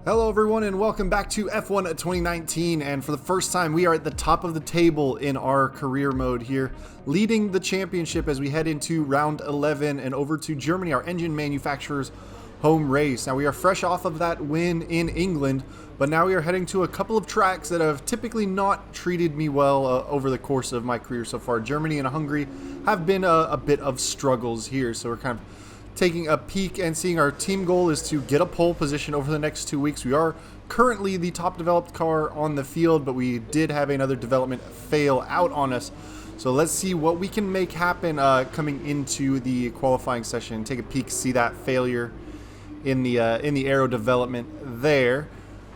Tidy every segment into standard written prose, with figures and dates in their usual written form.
Hello everyone and welcome back to F1 2019, and for the first time we are at the top of the table in our career mode here, leading the championship as we head into round 11 and over to Germany, our engine manufacturer's home race. Now we are fresh off of that win in England, but now we are heading to a couple of tracks that have typically not treated me well over the course of my career so far. Germany and Hungary have been a bit of struggles here, so we're kind of taking a peek and seeing our team goal is to get a pole position over the next 2 weeks. We are currently the top developed car on the field, but we did have another development fail out on us. So let's see what we can make happen coming into the qualifying session. Take a peek, see that failure in the aero development there.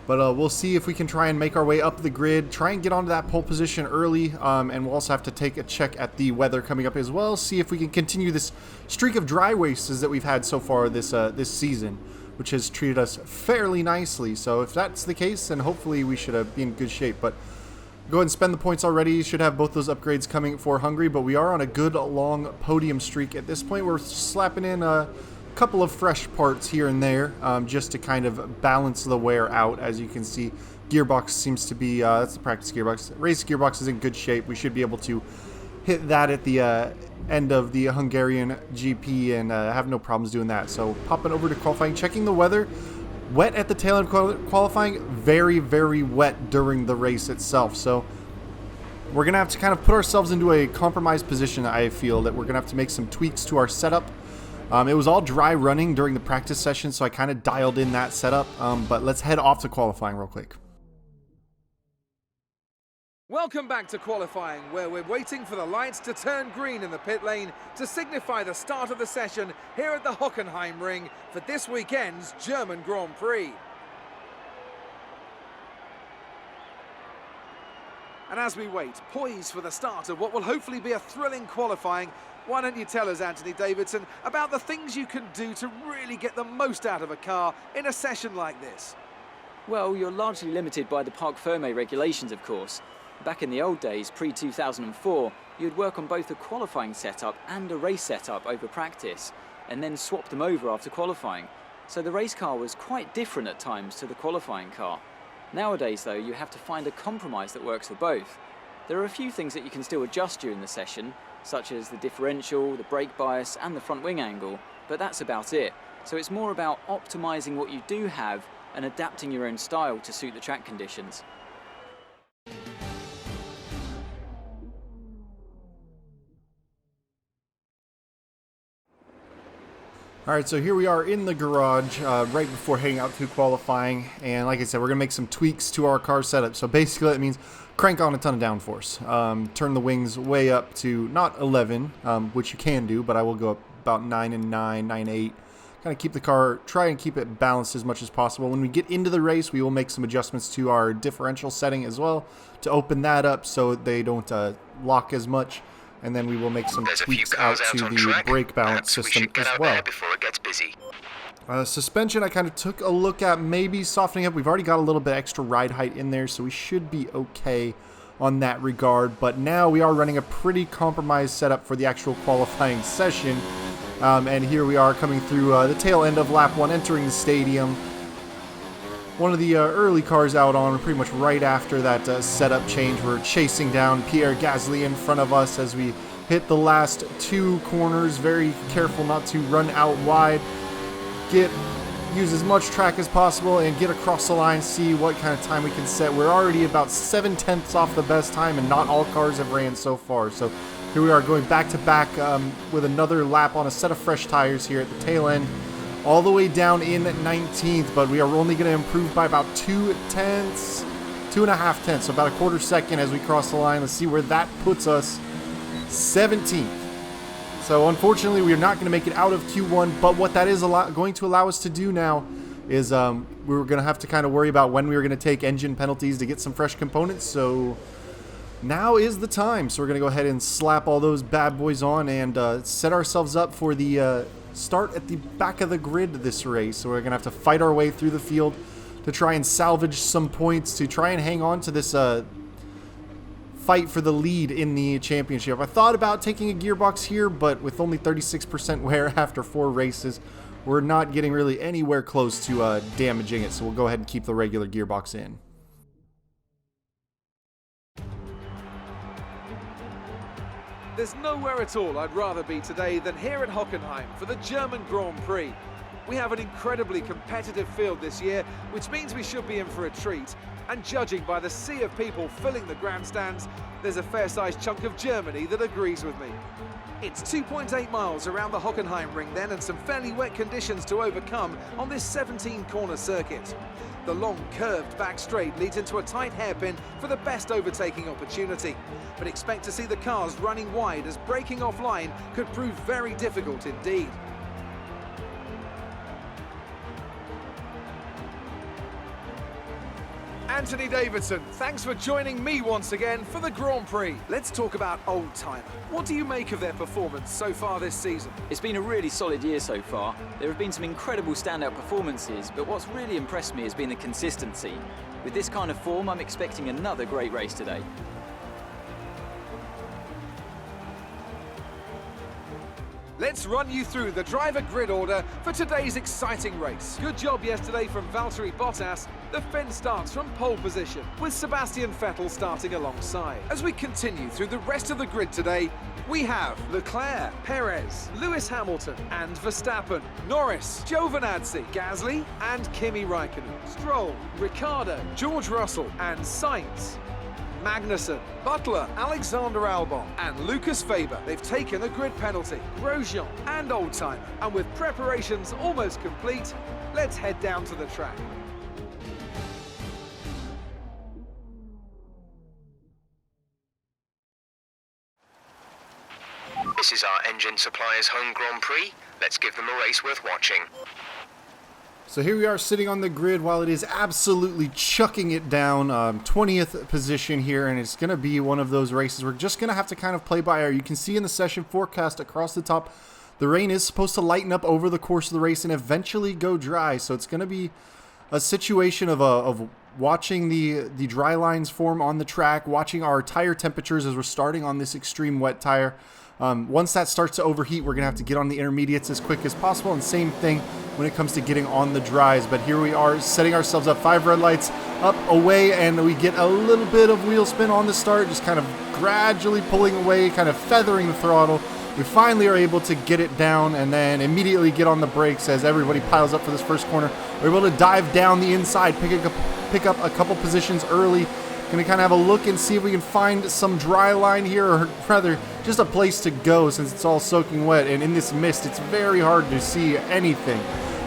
But we'll see if we can try and make our way up the grid, try and get onto that pole position early, and we'll also have to take a check at the weather coming up as well, see if we can continue this streak of dry races that we've had so far this season, which has treated us fairly nicely. So if that's the case, then hopefully we should be in good shape. But go ahead and spend the points already. Should have both those upgrades coming for Hungary, but we are on a good long podium streak at this point. We're slapping in a couple of fresh parts here and there, just to kind of balance the wear out. As you can see, gearbox seems to be that's the practice gearbox. Race gearbox is in good shape. We should be able to hit that at the end of the Hungarian GP and have no problems doing that. So popping over to qualifying, checking the weather. Wet at the tail end of qualifying, very wet during the race itself. So we're gonna have to kind of put ourselves into a compromised position. I feel that we're gonna have to make some tweaks to our setup. It was all dry running during the practice session, so I kind of dialed in that setup, but let's head off to qualifying real quick. Welcome back to qualifying, where we're waiting for the lights to turn green in the pit lane to signify the start of the session here at the Hockenheim Ring for this weekend's German Grand Prix. And as we wait, poised for the start of what will hopefully be a thrilling qualifying, why don't you tell us, Anthony Davidson, about the things you can do to really get the most out of a car in a session like this? Well, you're largely limited by the Parc Fermé regulations, of course. Back in the old days, pre-2004, you'd work on both a qualifying setup and a race setup over practice, and then swap them over after qualifying. So the race car was quite different at times to the qualifying car. Nowadays, though, you have to find a compromise that works for both. There are a few things that you can still adjust during the session, such as the differential, the brake bias, and the front wing angle, but that's about it. So it's more about optimizing what you do have and adapting your own style to suit the track conditions. Alright, so here we are in the garage right before heading out to qualifying, and like I said, we're going to make some tweaks to our car setup. So basically that means crank on a ton of downforce, turn the wings way up to not 11, which you can do, but I will go up about 9 and 9, 9, 8, kind of keep the car, try and keep it balanced as much as possible. When we get into the race, we will make some adjustments to our differential setting as well to open that up so they don't lock as much. And then we will make some tweaks out to the brake balance system as well. Before it gets busy. Suspension, I kind of took a look at maybe softening up. We've already got a little bit extra ride height in there, so we should be okay on that regard. But now we are running a pretty compromised setup for the actual qualifying session. And here we are coming through the tail end of lap 1, entering the stadium. One of the early cars out on, pretty much right after that setup change. We're chasing down Pierre Gasly in front of us as we hit the last 2 corners. Very careful not to run out wide. Use as much track as possible and get across the line, see what kind of time we can set. We're already about 7/10 off the best time, and not all cars have ran so far. So here we are going back to back with another lap on a set of fresh tires here at the tail end. All the way down in 19th, but we are only going to improve by about 2.5 tenths, so about a quarter second as we cross the line. Let's see where that puts us. 17th. So unfortunately, we are not going to make it out of Q1, but what that is going to allow us to do now is we were going to have to kind of worry about when we were going to take engine penalties to get some fresh components, so now is the time. So we're going to go ahead and slap all those bad boys on and set ourselves up for the start at the back of the grid this race. So we're going to have to fight our way through the field to try and salvage some points, to try and hang on to this fight for the lead in the championship. I thought about taking a gearbox here, but with only 36% wear after 4 races, we're not getting really anywhere close to damaging it, so we'll go ahead and keep the regular gearbox in. There's nowhere at all I'd rather be today than here at Hockenheim for the German Grand Prix. We have an incredibly competitive field this year, which means we should be in for a treat. And judging by the sea of people filling the grandstands, there's a fair-sized chunk of Germany that agrees with me. It's 2.8 miles around the Hockenheim ring then, and some fairly wet conditions to overcome on this 17-corner circuit. The long, curved back straight leads into a tight hairpin for the best overtaking opportunity. But expect to see the cars running wide, as braking offline could prove very difficult indeed. Anthony Davidson, thanks for joining me once again for the Grand Prix. Let's talk about Old Timer. What do you make of their performance so far this season? It's been a really solid year so far. There have been some incredible standout performances, but what's really impressed me has been the consistency. With this kind of form, I'm expecting another great race today. Let's run you through the driver grid order for today's exciting race. Good job yesterday from Valtteri Bottas. The fence starts from pole position, with Sebastian Vettel starting alongside. As we continue through the rest of the grid today, we have Leclerc, Perez, Lewis Hamilton and Verstappen, Norris, Giovinazzi, Gasly and Kimi Raikkonen, Stroll, Ricciardo, George Russell and Sainz, Magnussen, Butler, Alexander Albon and Lucas Faber. They've taken a grid penalty, Grosjean and Old Timer. And with preparations almost complete, let's head down to the track. This is our engine supplier's home Grand Prix. Let's give them a race worth watching. So here we are sitting on the grid while it is absolutely chucking it down. 20th position here, and it's going to be one of those races we're just going to have to kind of play by ear. You can see in the session forecast across the top, the rain is supposed to lighten up over the course of the race and eventually go dry. So it's going to be a situation of watching the dry lines form on the track, watching our tire temperatures as we're starting on this extreme wet tire. Once that starts to overheat, we're going to have to get on the intermediates as quick as possible, and same thing when it comes to getting on the dries. But here we are setting ourselves up, 5 red lights up, away, and we get a little bit of wheel spin on the start, just kind of gradually pulling away, kind of feathering the throttle. We finally are able to get it down and then immediately get on the brakes as everybody piles up for this first corner. We're able to dive down the inside, pick up a couple positions early. Going to kind of have a look and see if we can find some dry line here, or rather just a place to go since it's all soaking wet, and in this mist it's very hard to see anything.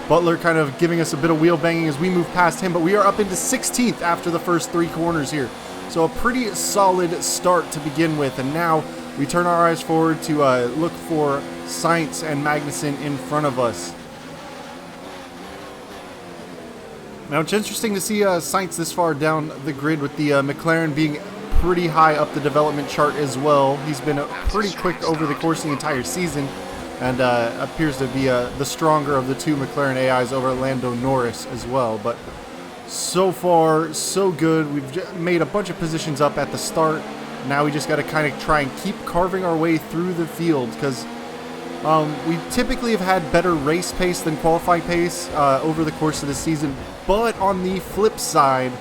Butler kind of giving us a bit of wheel banging as we move past him, but we are up into 16th after the first 3 corners here. So a pretty solid start to begin with, and now we turn our eyes forward to look for Sainz and Magnussen in front of us. Now it's interesting to see Sainz this far down the grid, with the McLaren being pretty high up the development chart as well. He's been pretty quick over the course of the entire season, and appears to be the stronger of the 2 McLaren AIs over Lando Norris as well. But so far, so good. We've made a bunch of positions up at the start. Now we just got to kind of try and keep carving our way through the field, because we typically have had better race pace than qualifying pace over the course of the season. But on the flip side,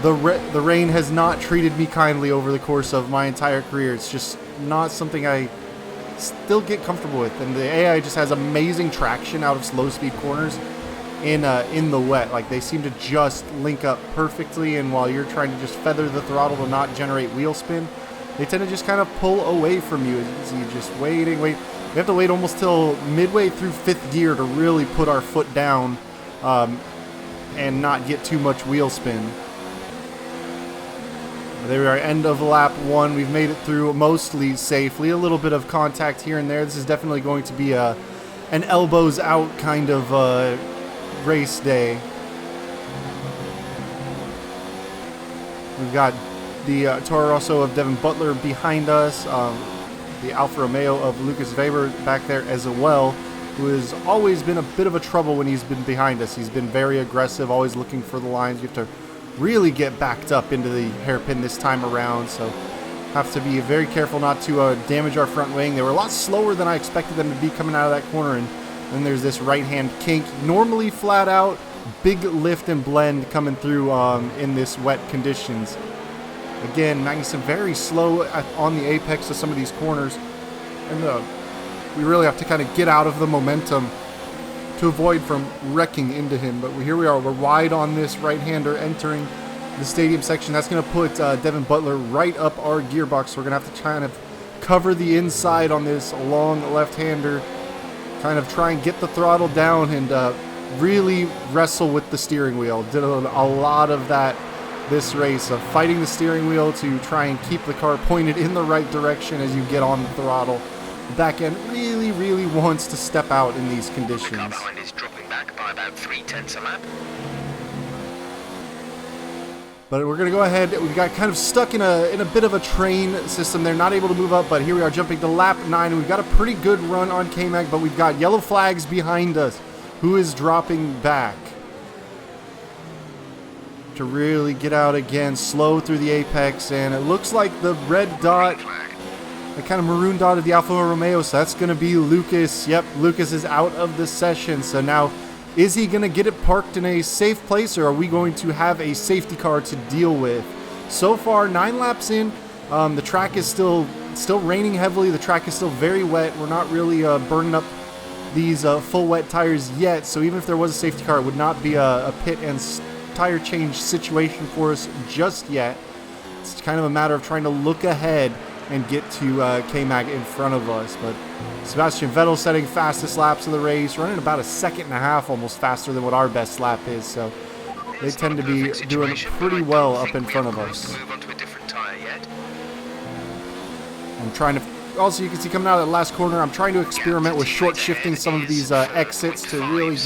the rain has not treated me kindly over the course of my entire career. It's just not something I still get comfortable with. And the AI just has amazing traction out of slow speed corners in the wet. Like, they seem to just link up perfectly, and while you're trying to just feather the throttle to not generate wheel spin, they tend to just kind of pull away from you. So you're just waiting. We have to wait almost till midway through 5th gear to really put our foot down and not get too much wheel spin. There we are, end of lap 1. We've made it through mostly safely. A little bit of contact here and there. This is definitely going to be an elbows out kind of race day. We've got the Toro Rosso of Devin Butler behind us, the Alfa Romeo of Lucas Weber back there as well, who has always been a bit of a trouble when he's been behind us. He's been very aggressive, always looking for the lines. You have to really get backed up into the hairpin this time around, so have to be very careful not to damage our front wing. They were a lot slower than I expected them to be coming out of that corner, and Then there's this right-hand kink. Normally flat out, big lift and blend coming through in this wet conditions. Again, Magnussen very slow on the apex of some of these corners. And we really have to kind of get out of the momentum to avoid from wrecking into him. But here we are. We're wide on this right-hander entering the stadium section. That's going to put Devin Butler right up our gearbox. We're going to have to kind of cover the inside on this long left-hander. Kind of try and get the throttle down and really wrestle with the steering wheel. Did a lot of that this race, of fighting the steering wheel to try and keep the car pointed in the right direction as you get on the throttle. The back end really wants to step out in these conditions. The car behind is dropping back by about 0.3 a lap. But we're going to go ahead. We got kind of stuck in a bit of a train system there, not able to move up, but here we are jumping to lap 9. We've got a pretty good run on K-Mag, but we've got yellow flags behind us. Who is dropping back? To really get out again, slow through the apex, and it looks like the red dot, the kind of maroon dot of the Alfa Romeo, so that's going to be Lucas. Yep, Lucas is out of the session, so now is he going to get it parked in a safe place, or are we going to have a safety car to deal with? So far, 9 laps in, the track is still raining heavily, the track is still very wet. We're not really burning up these full wet tires yet, so even if there was a safety car, it would not be a pit and tire change situation for us just yet. It's kind of a matter of trying to look ahead and get to K-Mag in front of us. But Sebastian Vettel setting fastest laps of the race, running about a second and a half almost faster than what our best lap is, so they tend to be doing pretty well up in front of us. I'm trying to, also you can see coming out of the last corner, I'm trying to experiment with short shifting some of these exits to really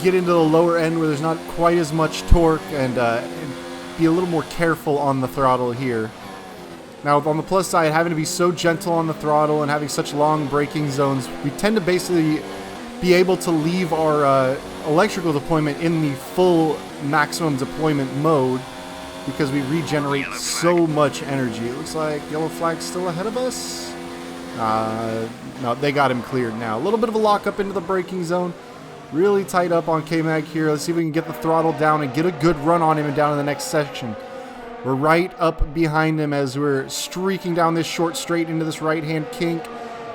get into the lower end where there's not quite as much torque and be a little more careful on the throttle here. Now on the plus side, having to be so gentle on the throttle and having such long braking zones, we tend to basically be able to leave our electrical deployment in the full maximum deployment mode because we regenerate so much energy. It looks like yellow flag's still ahead of us. No, they got him cleared now. A little bit of a lockup into the braking zone. Really tight up on K-Mag here. Let's see if we can get the throttle down and get a good run on him and down in the next section. We're right up behind him as we're streaking down this short straight into this right-hand kink.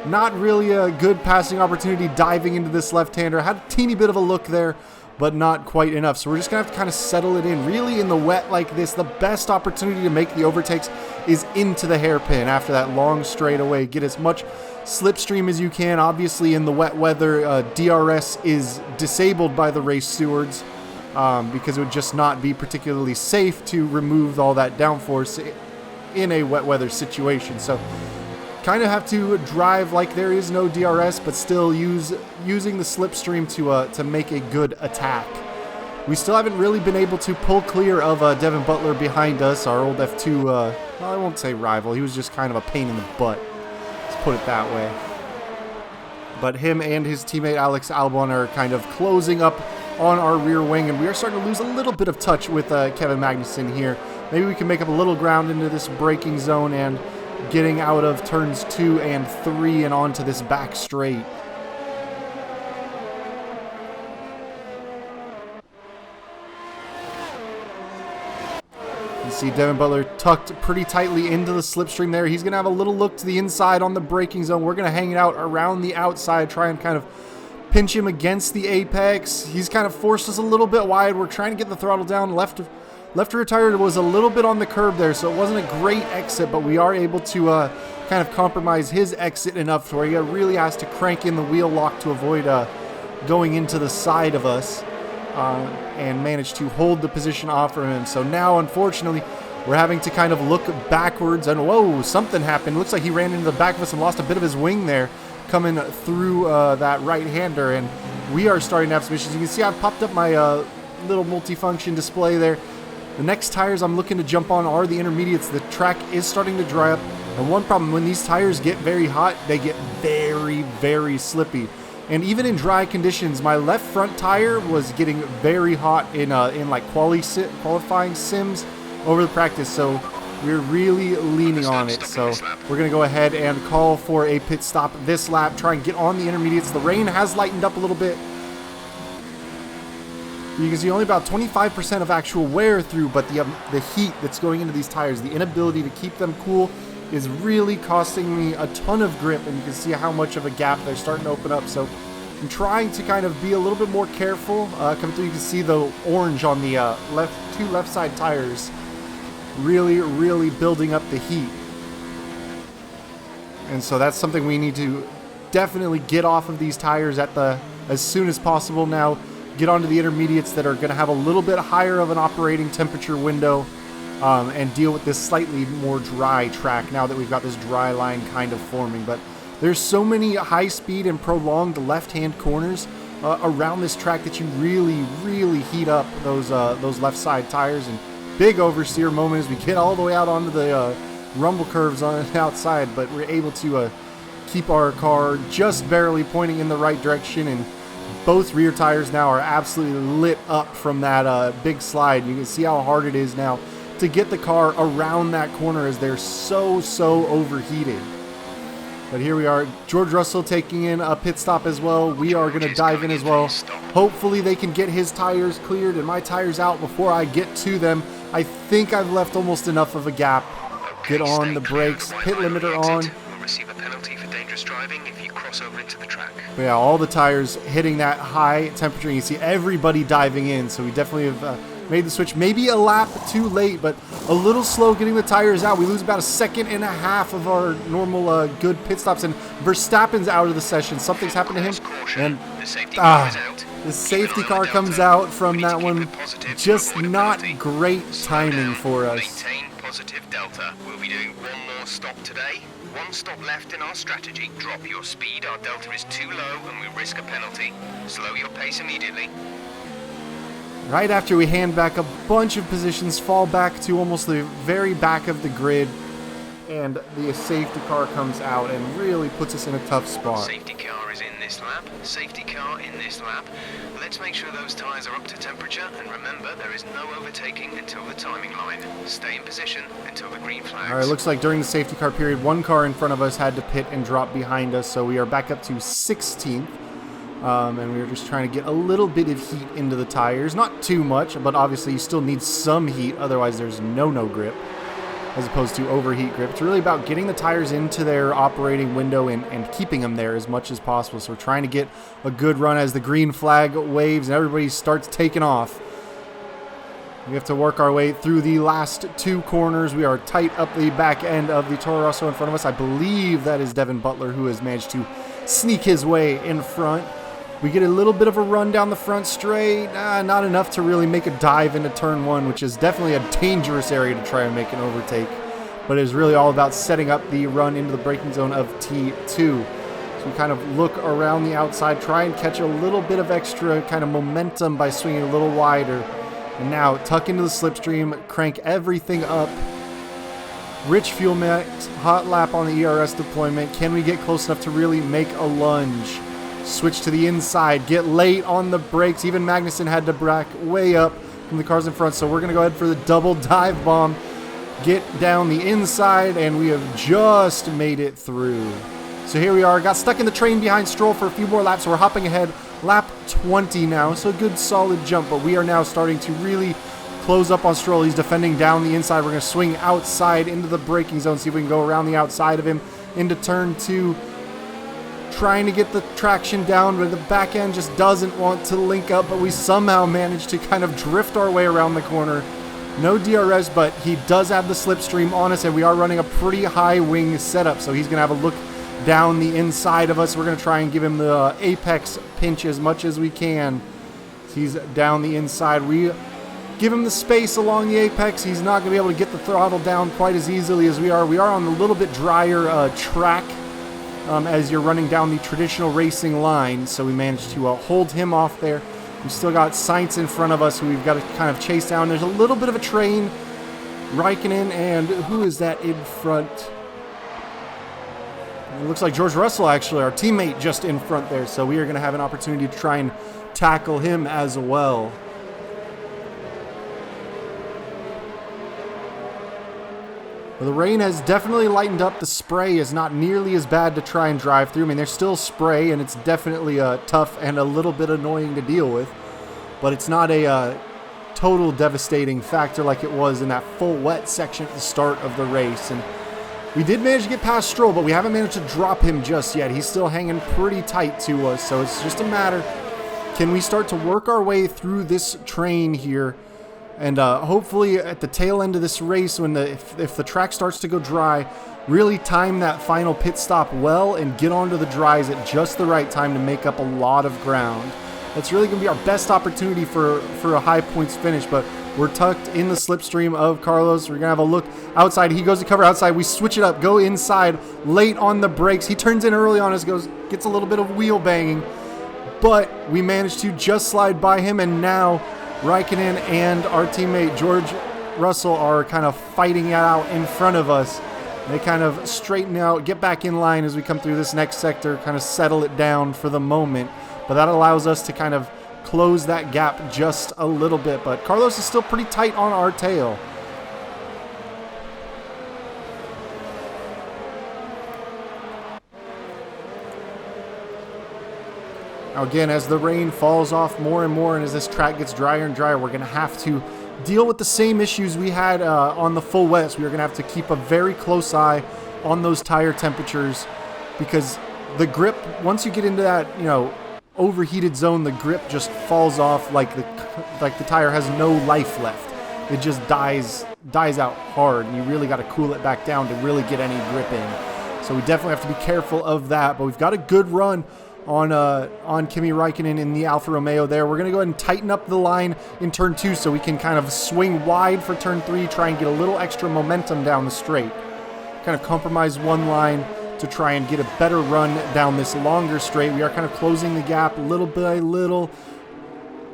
Not really a good passing opportunity diving into this left-hander. Had a teeny bit of a look there, but not quite enough. So we're just going to have to kind of settle it in. Really in the wet like this, the best opportunity to make the overtakes is into the hairpin after that long straightaway. Get as much slipstream as you can. Obviously in the wet weather, DRS is disabled by the race stewards because it would just not be particularly safe to remove all that downforce in a wet weather situation. So kind of have to drive like there is no DRS, but still using the slipstream to make a good attack. We still haven't really been able to pull clear of Devin Butler behind us, our old F2, well, I won't say rival. He was just kind of a pain in the butt. Let's put it that way. But him and his teammate Alex Albon are kind of closing up on our rear wing, and we are starting to lose a little bit of touch with Kevin Magnussen here. Maybe we can make up a little ground into this braking zone and getting out of turns 2 and 3 and onto this back straight. You see Devin Butler tucked pretty tightly into the slipstream there. He's going to have a little look to the inside on the braking zone. We're going to hang it out around the outside, try and kind of pinch him against the apex. He's kind of forced us a little bit wide. We're trying to get the throttle down. Left rear tire was a little bit on the curb there, so it wasn't a great exit, but we are able to kind of compromise his exit enough to where he really has to crank in the wheel lock to avoid going into the side of us and manage to hold the position off from him. So now, unfortunately, we're having to kind of look backwards, and whoa, something happened. Looks like he ran into the back of us and lost a bit of his wing there coming through that right-hander, and we are starting to have some issues. You can see I've popped up my little multifunction display there. The next tires I'm looking to jump on are the intermediates. The track is starting to dry up, and one problem, when these tires get very hot, they get very, very slippy. And even in dry conditions, my left front tire was getting very hot in like qualifying sims over the practice. So We're really leaning on it, so we're going to go ahead and call for a pit stop this lap, try and get on the intermediates. The rain has lightened up a little bit. You can see only about 25% of actual wear through, but the heat that's going into these tires, the inability to keep them cool, is really costing me a ton of grip, and you can see how much of a gap they're starting to open up. So I'm trying to kind of be a little bit more careful. Coming through, you can see the orange on the two left side tires really building up the heat. And so that's something we need to definitely get off of these tires as soon as possible now. Get onto the intermediates that are going to have a little bit higher of an operating temperature window, and deal with this slightly more dry track now that we've got this dry line kind of forming. But there's so many high speed and prolonged left-hand corners around this track that you really heat up those left side tires. And big oversteer moment as we get all the way out onto the rumble curves on the outside, but we're able to keep our car just barely pointing in the right direction, and both rear tires now are absolutely lit up from that big slide. You can see how hard it is now to get the car around that corner as they're so overheated. But here we are, George Russell taking in a pit stop as well. We are going to dive in as well. Hopefully they can get his tires cleared and my tires out before I get to them. I think I've left almost enough of a gap. Get on the brakes, pit limiter on. Receive a penalty for dangerous driving if you cross over into the track. But yeah, all the tires hitting that high temperature. You can see everybody diving in, so we definitely have made the switch. Maybe a lap too late, but a little slow getting the tires out. We lose about 1.5 seconds of our normal good pit stops, and Verstappen's out of the session. Something's happened to him, and the safety car comes out from that one. Just not great timing for us. Maintain positive delta. We'll be doing one more stop today. One stop left in our strategy. Drop your speed. Our delta is too low and we risk a penalty. Slow your pace immediately. Right after we hand back a bunch of positions, fall back to almost the very back of the grid, and the safety car comes out and really puts us in a tough spot. Safety car is in this lap. Safety car in this lap. Let's make sure those tyres are up to temperature, and remember there is no overtaking until the timing line. Stay in position until the green flags. All right, looks like during the safety car period, one car in front of us had to pit and drop behind us, so we are back up to 16th. And we were just trying to get a little bit of heat into the tires. Not too much, but obviously you still need some heat, otherwise there's no grip, as opposed to overheat grip. It's really about getting the tires into their operating window and keeping them there as much as possible. So we're trying to get a good run as the green flag waves and everybody starts taking off. We have to work our way through the last two corners. We are tight up the back end of the Toro Rosso in front of us. I believe that is Devin Butler, who has managed to sneak his way in front. We get a little bit of a run down the front straight. Not enough to really make a dive into turn one, which is definitely a dangerous area to try and make an overtake. But it is really all about setting up the run into the braking zone of T2. So we kind of look around the outside, try and catch a little bit of extra kind of momentum by swinging a little wider. And now tuck into the slipstream, crank everything up. Rich fuel mix, hot lap on the ERS deployment. Can we get close enough to really make a lunge? Switch to the inside, get late on the brakes. Even Magnussen had to back way up from the cars in front, so we're going to go ahead for the double dive bomb. Get down the inside, and we have just made it through. So here we are, got stuck in the train behind Stroll for a few more laps, so we're hopping ahead. Lap 20 now, so a good solid jump, but we are now starting to really close up on Stroll. He's defending down the inside. We're going to swing outside into the braking zone, see if we can go around the outside of him into turn two. Trying to get the traction down, but the back end just doesn't want to link up, but we somehow managed to kind of drift our way around the corner. No DRS, but he does have the slipstream on us, and we are running a pretty high wing setup, so he's going to have a look down the inside of us. We're going to try and give him the apex pinch as much as we can. He's down the inside. We give him the space along the apex. He's not going to be able to get the throttle down quite as easily as we are. We are on a little bit drier track. As you're running down the traditional racing line, so we managed to hold him off there. We've still got Sainz in front of us who we've got to kind of chase down. There's a little bit of a train. Raikkonen, and who is that in front? It looks like George Russell, actually, our teammate, just in front there, so we are going to have an opportunity to try and tackle him as well. Well, the rain has definitely lightened up. The spray is not nearly as bad to try and drive through. I mean, there's still spray, and it's definitely tough and a little bit annoying to deal with. But it's not a total devastating factor like it was in that full wet section at the start of the race. And we did manage to get past Stroll, but we haven't managed to drop him just yet. He's still hanging pretty tight to us, so it's just a matter, can we start to work our way through this train here? And hopefully at the tail end of this race, when if the track starts to go dry, really time that final pit stop well and get onto the dries at just the right time to make up a lot of ground. That's really going to be our best opportunity for a high points finish, but we're tucked in the slipstream of Carlos. We're going to have a look outside. He goes to cover outside. We switch it up, go inside, late on the brakes. He turns in early on us, gets a little bit of wheel banging, but we managed to just slide by him, and now Raikkonen and our teammate George Russell are kind of fighting it out in front of us. They kind of straighten out, get back in line as we come through this next sector, kind of settle it down for the moment. But that allows us to kind of close that gap just a little bit. But Carlos is still pretty tight on our tail. Now again, as the rain falls off more and more and as this track gets drier and drier, we're going to have to deal with the same issues we had on the full wets. We are going to have to keep a very close eye on those tire temperatures, because the grip, once you get into that, overheated zone, the grip just falls off like the tire has no life left. It just dies out hard, and you really got to cool it back down to really get any grip in. So we definitely have to be careful of that. But we've got a good run on Kimi Raikkonen in the Alfa Romeo there. We're going to go ahead and tighten up the line in turn 2 so we can kind of swing wide for turn 3, try and get a little extra momentum down the straight. Kind of compromise one line to try and get a better run down this longer straight. We are kind of closing the gap little by little.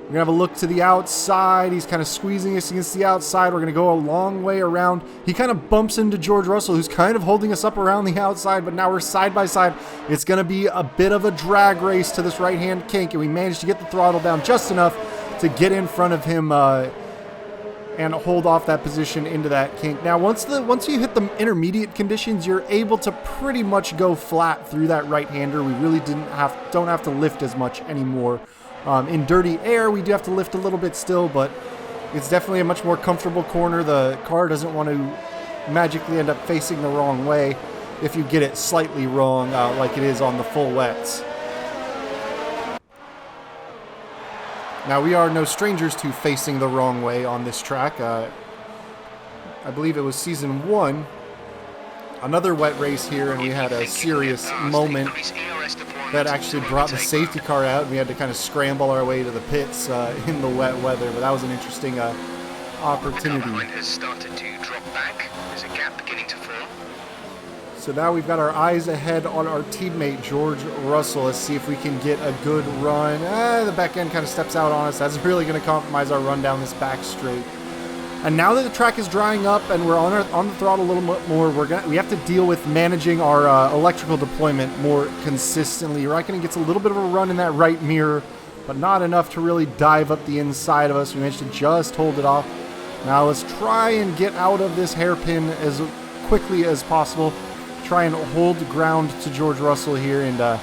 We're going to have a look to the outside. He's kind of squeezing us against the outside. We're going to go a long way around. He kind of bumps into George Russell, who's kind of holding us up around the outside, but now we're side by side. It's going to be a bit of a drag race to this right-hand kink, and we managed to get the throttle down just enough to get in front of him and hold off that position into that kink. Now, once you hit the intermediate conditions, you're able to pretty much go flat through that right-hander. We really don't have to lift as much anymore. In dirty air, we do have to lift a little bit still, but it's definitely a much more comfortable corner. The car doesn't want to magically end up facing the wrong way if you get it slightly wrong, like it is on the full wets. Now, we are no strangers to facing the wrong way on this track. I believe it was season 1, another wet race here, and we had a serious moment that actually brought the safety car out, and we had to kind of scramble our way to the pits in the wet weather. But that was an interesting opportunity. The car behind has started to drop back. There's a gap beginning to form. So now we've got our eyes ahead on our teammate George Russell. Let's see if we can get a good run. The back end kind of steps out on us. That's really going to compromise our run down this back straight. And now that the track is drying up and we're on the throttle a little bit more, we have to deal with managing our electrical deployment more consistently. Raikkonen gets a little bit of a run in that right mirror, but not enough to really dive up the inside of us. We managed to just hold it off. Now let's try and get out of this hairpin as quickly as possible. Try and hold ground to George Russell here and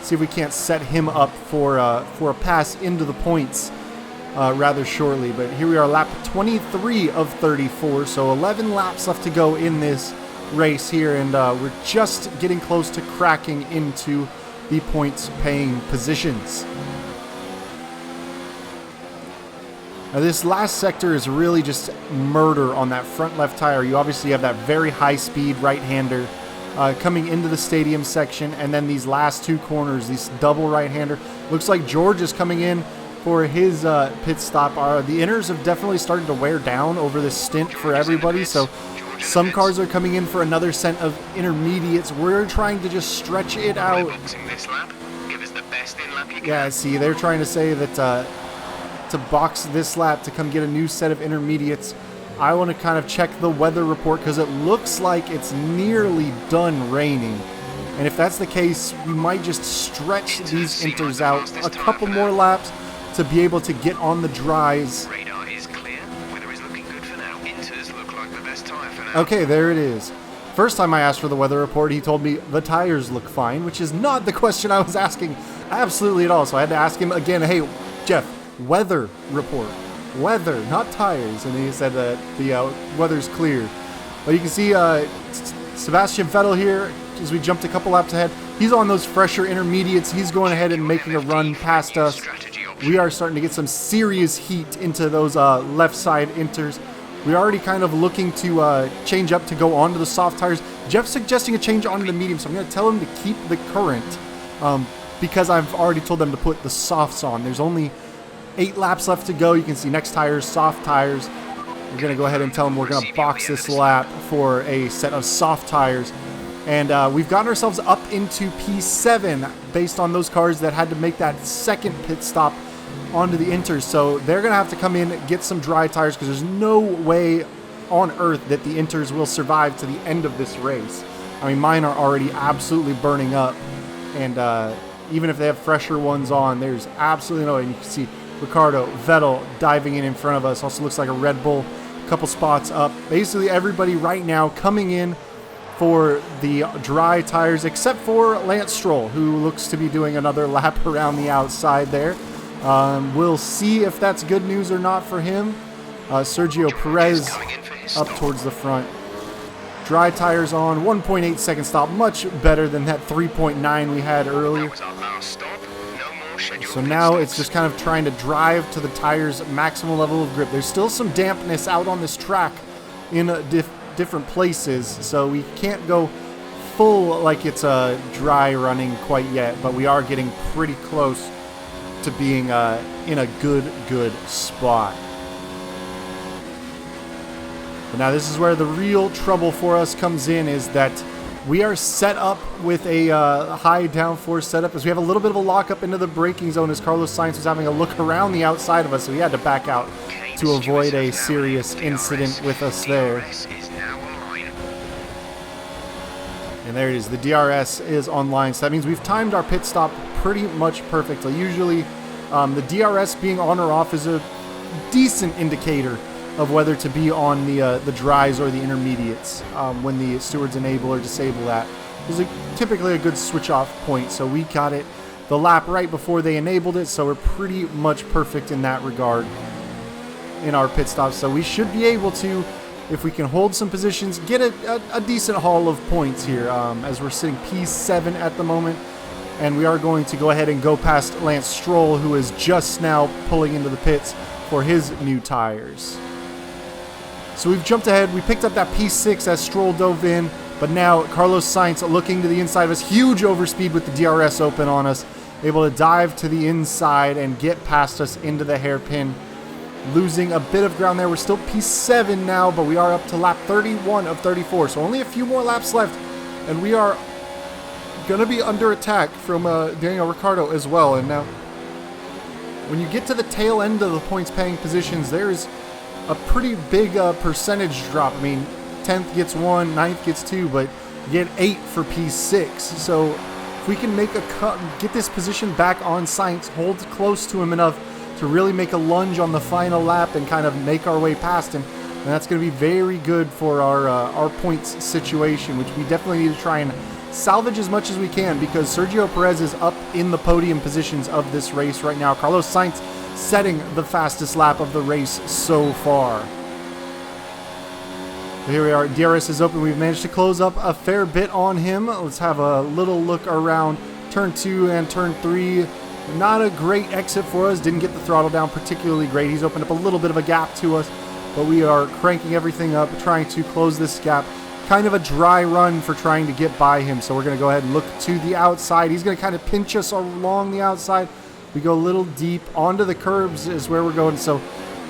see if we can't set him up for a pass into the points rather shortly. But here we are, lap 23 of 34, so 11 laps left to go in this race here, and we're just getting close to cracking into the points paying positions. Now this last sector is really just murder on that front left tire. You obviously have that very high speed right-hander coming into the stadium section, and then these last two corners, these double right-hander. Looks like George is coming in for his pit stop. The inners have definitely started to wear down over this stint for everybody, so some cars are coming in for another set of intermediates. We're trying to just stretch it out. Yeah, see, they're trying to say that to box this lap to come get a new set of intermediates. I want to kind of check the weather report because it looks like it's nearly done raining. And if that's the case, we might just stretch these inters out a couple more laps to be able to get on the dries. Radar is clear. Weather is looking good for now. Inters look like the best tire for now. Okay, there it is. First time I asked for the weather report, he told me the tires look fine, which is not the question I was asking absolutely at all. So I had to ask him again, hey, Jeff, weather report. Weather, not tires. And he said that the weather's clear. But you can see Sebastian Vettel here, as we jumped a couple laps ahead. He's on those fresher intermediates. He's going ahead and making a run past us. We are starting to get some serious heat into those left side inters. We're already kind of looking to change up to go onto the soft tires. Jeff's suggesting a change onto the medium, so I'm going to tell him to keep the current because I've already told them to put the softs on. There's only 8 laps left to go. You can see next tires, soft tires. We're going to go ahead and tell them we're going to box this lap for a set of soft tires. And we've gotten ourselves up into P7 based on those cars that had to make that second pit stop onto the inters. So they're going to have to come in, get some dry tires, because there's no way on earth that the inters will survive to the end of this race. I mean, mine are already absolutely burning up. And even if they have fresher ones on, there's absolutely no way. And you can see Ricardo, Vettel diving in front of us. Also looks like a Red Bull, a couple spots up. Basically everybody right now coming in for the dry tires, except for Lance Stroll, who looks to be doing another lap around the outside there. We'll see if that's good news or not for him. Sergio Perez up towards the front. Dry tires on, 1.8 second stop, much better than that 3.9 we had earlier. So now it's just kind of trying to drive to the tires' maximum level of grip. There's still some dampness out on this track in different places, so we can't go full like it's dry running quite yet, but we are getting pretty close to being in a good spot. But now this is where the real trouble for us comes in, is that we are set up with a high downforce setup, as we have a little bit of a lockup into the braking zone, as Carlos Sainz was having a look around the outside of us, so he had to back out to avoid a serious incident with us there. And there it is, the DRS is online, so that means we've timed our pit stop pretty much perfectly. Usually the DRS being on or off is a decent indicator of whether to be on the dries or the intermediates when the stewards enable or disable that. There's typically a good switch off point, so we got it the lap right before they enabled it, so we're pretty much perfect in that regard in our pit stops. So we should be able to, if we can hold some positions, get a decent haul of points here, as we're sitting P7 at the moment. And we are going to go ahead and go past Lance Stroll, who is just now pulling into the pits for his new tires. So we've jumped ahead. We picked up that P6 as Stroll dove in, but now Carlos Sainz looking to the inside of us. Huge overspeed with the DRS open on us. Able to dive to the inside and get past us into the hairpin. Losing a bit of ground there. We're still P7 now, but we are up to lap 31 of 34. So only a few more laps left, and we are going to be under attack from Daniel Ricciardo as well. And now, when you get to the tail end of the points paying positions, there's a pretty big percentage drop. I mean, 10th gets 1, 9th gets 2, but you get 8 for P6. So if we can make a cut, get this position back on Sainz, hold close to him enough to really make a lunge on the final lap and kind of make our way past him, and that's going to be very good for our points situation, which we definitely need to try and salvage as much as we can, because Sergio Perez is up in the podium positions of this race right now. Carlos Sainz setting the fastest lap of the race so far. But here we are, DRS is open. We've managed to close up a fair bit on him. Let's have a little look around turn 2 and turn 3. Not a great exit for us. Didn't get the throttle down particularly great. He's opened up a little bit of a gap to us, but we are cranking everything up, trying to close this gap. Kind of a dry run for trying to get by him, so we're going to go ahead and look to the outside. He's going to kind of pinch us along the outside. We go a little deep onto the curbs is where we're going, so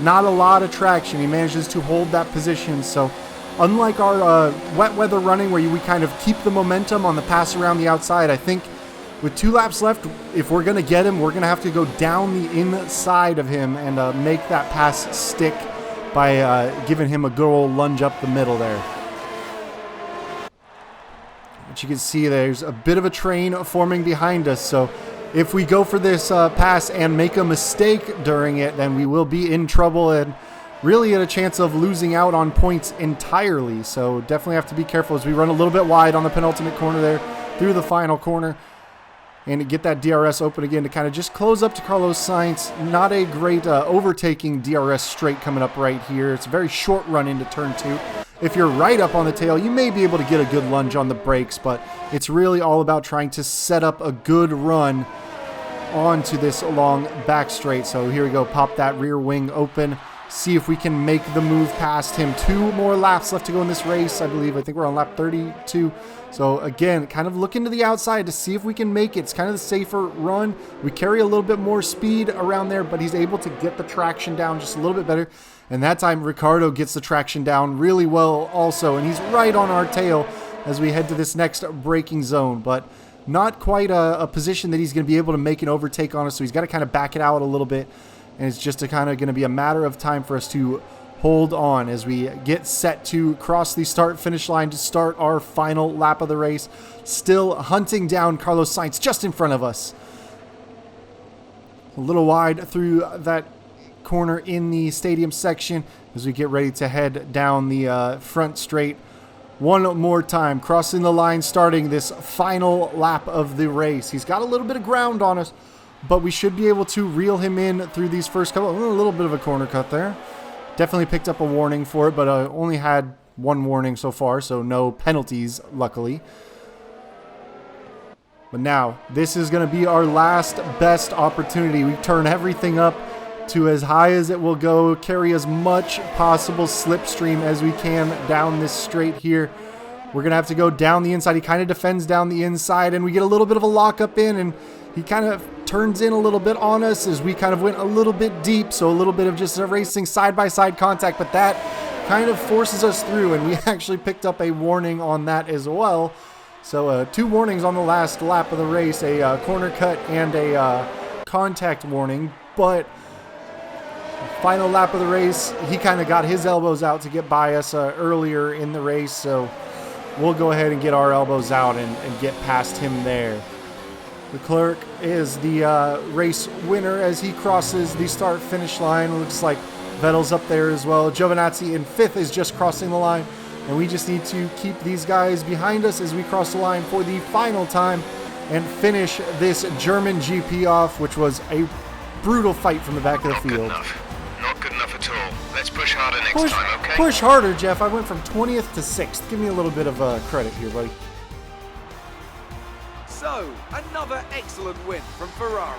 not a lot of traction. He manages to hold that position, so unlike our wet weather running where we kind of keep the momentum on the pass around the outside, I think with 2 laps left, if we're going to get him, we're going to have to go down the inside of him and make that pass stick by giving him a good old lunge up the middle there. But you can see there's a bit of a train forming behind us, so if we go for this pass and make a mistake during it, then we will be in trouble, and really at a chance of losing out on points entirely. So definitely have to be careful as we run a little bit wide on the penultimate corner there through the final corner. And to get that DRS open again to kind of just close up to Carlos Sainz. Not a great overtaking DRS straight coming up right here. It's a very short run into turn 2. If you're right up on the tail, you may be able to get a good lunge on the brakes, but it's really all about trying to set up a good run onto this long back straight. So here we go, pop that rear wing open. See if we can make the move past him. 2 more laps left to go in this race, I believe. I think we're on lap 32. So again, kind of looking to the outside to see if we can make it. It's kind of the safer run. We carry a little bit more speed around there, but he's able to get the traction down just a little bit better. And that time, Ricardo gets the traction down really well also. And he's right on our tail as we head to this next braking zone. But not quite a position that he's going to be able to make an overtake on us. So he's got to kind of back it out a little bit. And it's just kind of going to be a matter of time for us to hold on as we get set to cross the start-finish line to start our final lap of the race. Still hunting down Carlos Sainz just in front of us. A little wide through that corner in the stadium section as we get ready to head down the front straight. One more time, crossing the line, starting this final lap of the race. He's got a little bit of ground on us, but we should be able to reel him in through these first couple. A little bit of a corner cut there. Definitely picked up a warning for it, but only had 1 warning so far, so no penalties, luckily. But now, this is going to be our last best opportunity. We turn everything up to as high as it will go, carry as much possible slipstream as we can down this straight here. We're going to have to go down the inside. He kind of defends down the inside, and we get a little bit of a lockup in, and he kind of turns in a little bit on us as we kind of went a little bit deep, so a little bit of just a racing side-by-side contact, but that kind of forces us through, and we actually picked up a warning on that as well. So 2 warnings on the last lap of the race, a corner cut and a contact warning, but final lap of the race, he kind of got his elbows out to get by us earlier in the race, so we'll go ahead and get our elbows out and get past him there. Leclerc is the race winner as he crosses the start-finish line. Looks like Vettel's up there as well. Giovinazzi in 5th is just crossing the line. And we just need to keep these guys behind us as we cross the line for the final time and finish this German GP off, which was a brutal fight from the back of the field. Not good enough at all. Let's push harder next time, okay? Push harder, Jeff. I went from 20th to 6th. Give me a little bit of credit here, buddy. So, another excellent win from Ferrari.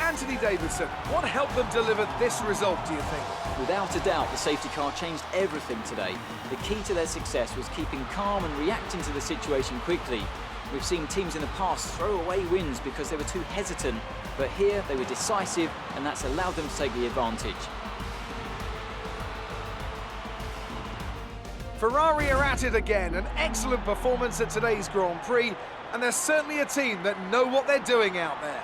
Anthony Davidson, what helped them deliver this result, do you think? Without a doubt, the safety car changed everything today. The key to their success was keeping calm and reacting to the situation quickly. We've seen teams in the past throw away wins because they were too hesitant, but here they were decisive, and that's allowed them to take the advantage. Ferrari are at it again, an excellent performance at today's Grand Prix, and they're certainly a team that know what they're doing out there.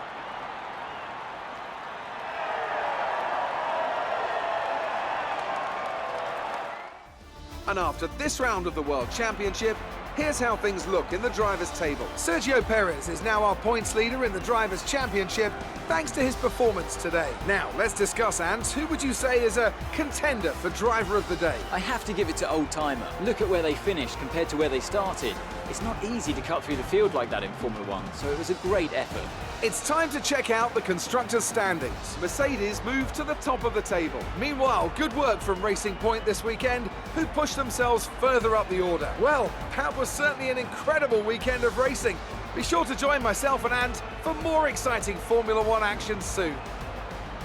And after this round of the World Championship, here's how things look in the drivers' table. Sergio Perez is now our points leader in the Drivers' Championship, thanks to his performance today. Now, let's discuss, Ant. Who would you say is a contender for Driver of the Day? I have to give it to Old Timer. Look at where they finished compared to where they started. It's not easy to cut through the field like that in Formula One, so it was a great effort. It's time to check out the constructors' standings. Mercedes moved to the top of the table. Meanwhile, good work from Racing Point this weekend, who pushed themselves further up the order. Well, that was certainly an incredible weekend of racing. Be sure to join myself and Ant for more exciting Formula One action soon.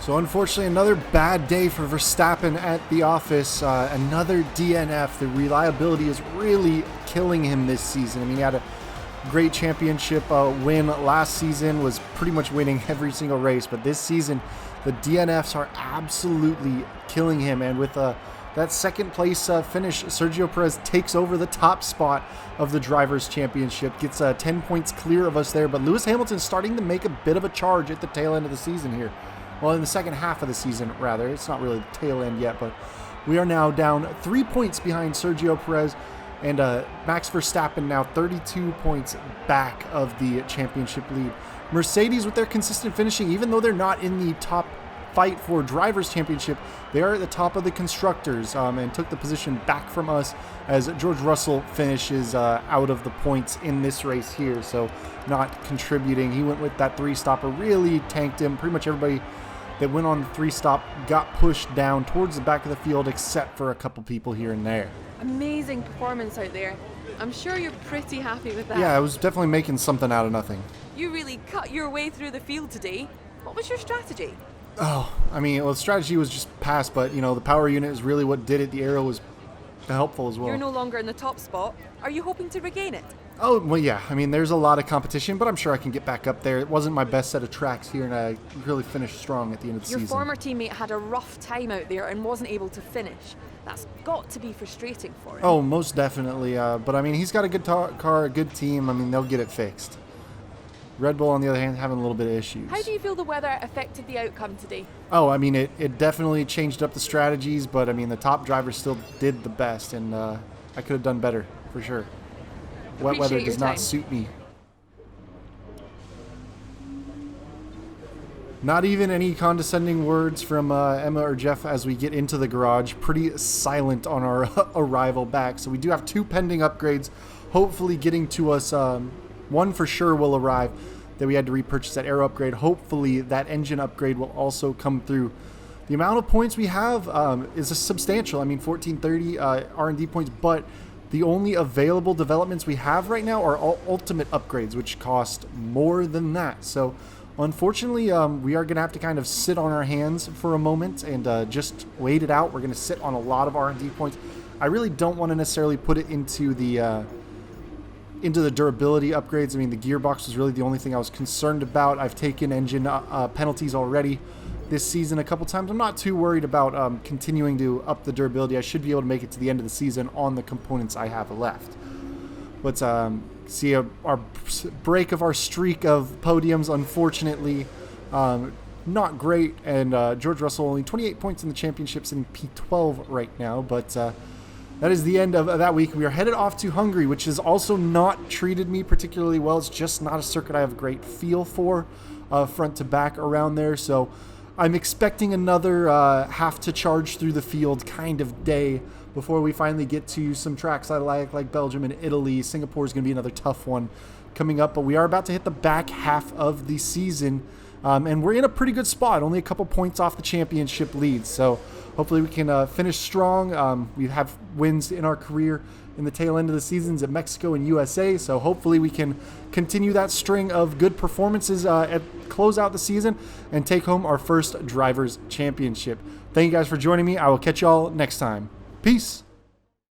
So unfortunately, another bad day for Verstappen at the office. Another DNF. The reliability is really killing him this season. I mean, he had a great championship win last season, was pretty much winning every single race, but this season the DNFs are absolutely killing him, and with that second place finish, Sergio Perez takes over the top spot of the Drivers' Championship, gets 10 points clear of us there, but Lewis Hamilton's starting to make a bit of a charge at the tail end of the season here. Well, in the second half of the season, rather. It's not really the tail end yet, but we are now down 3 points behind Sergio Perez. And Max Verstappen now 32 points back of the championship lead. Mercedes with their consistent finishing, even though they're not in the top fight for Drivers' Championship. They are at the top of the Constructors and took the position back from us as George Russell finishes out of the points in this race here, so not contributing. He went with that 3-stopper, really tanked him. Pretty much everybody that went on the 3-stop got pushed down towards the back of the field except for a couple people here and there. Amazing performance out there. I'm sure you're pretty happy with that. Yeah, I was definitely making something out of nothing. You really cut your way through the field today. What was your strategy? Oh, I mean, well, the strategy was just pass, but, the power unit is really what did it. The aero was helpful as well. You're no longer in the top spot. Are you hoping to regain it? Oh, well, yeah. I mean, there's a lot of competition, but I'm sure I can get back up there. It wasn't my best set of tracks here, and I really finished strong at the end of the season. Your former teammate had a rough time out there and wasn't able to finish. That's got to be frustrating for him. Oh, most definitely. But, I mean, he's got a good car, a good team. I mean, they'll get it fixed. Red Bull, on the other hand, having a little bit of issues. How do you feel the weather affected the outcome today? Oh, I mean, it definitely changed up the strategies, but, I mean, the top drivers still did the best, and I could have done better, for sure. Wet weather does not suit me. Not even any condescending words from Emma or Jeff as we get into the garage. Pretty silent on our arrival back. So we do have 2 pending upgrades, hopefully getting to us. One for sure will arrive that we had to repurchase that aero upgrade. Hopefully that engine upgrade will also come through. The amount of points we have is substantial. I mean, 1430 R&D points, but the only available developments we have right now are all ultimate upgrades, which cost more than that. So unfortunately, we are going to have to kind of sit on our hands for a moment and just wait it out. We're going to sit on a lot of R&D points. I really don't want to necessarily put it into the durability upgrades. I mean, the gearbox was really the only thing I was concerned about. I've taken engine penalties already this season a couple times. I'm not too worried about continuing to up the durability. I should be able to make it to the end of the season on the components I have left. But see our break of our streak of podiums, unfortunately, not great. And George Russell only 28 points in the championships in P12 right now. But that is the end of that week. We are headed off to Hungary, which has also not treated me particularly well. It's just not a circuit I have a great feel for front to back around there. So I'm expecting another have to charge through the field kind of day before we finally get to some tracks I like Belgium and Italy. Singapore is going to be another tough one coming up, but we are about to hit the back half of the season, and we're in a pretty good spot, only a couple points off the championship lead. So hopefully we can finish strong. We have wins in our career in the tail end of the seasons at Mexico and USA, so hopefully we can continue that string of good performances at close out the season and take home our first Drivers' Championship. Thank you guys for joining me. I will catch y'all next time. Peace.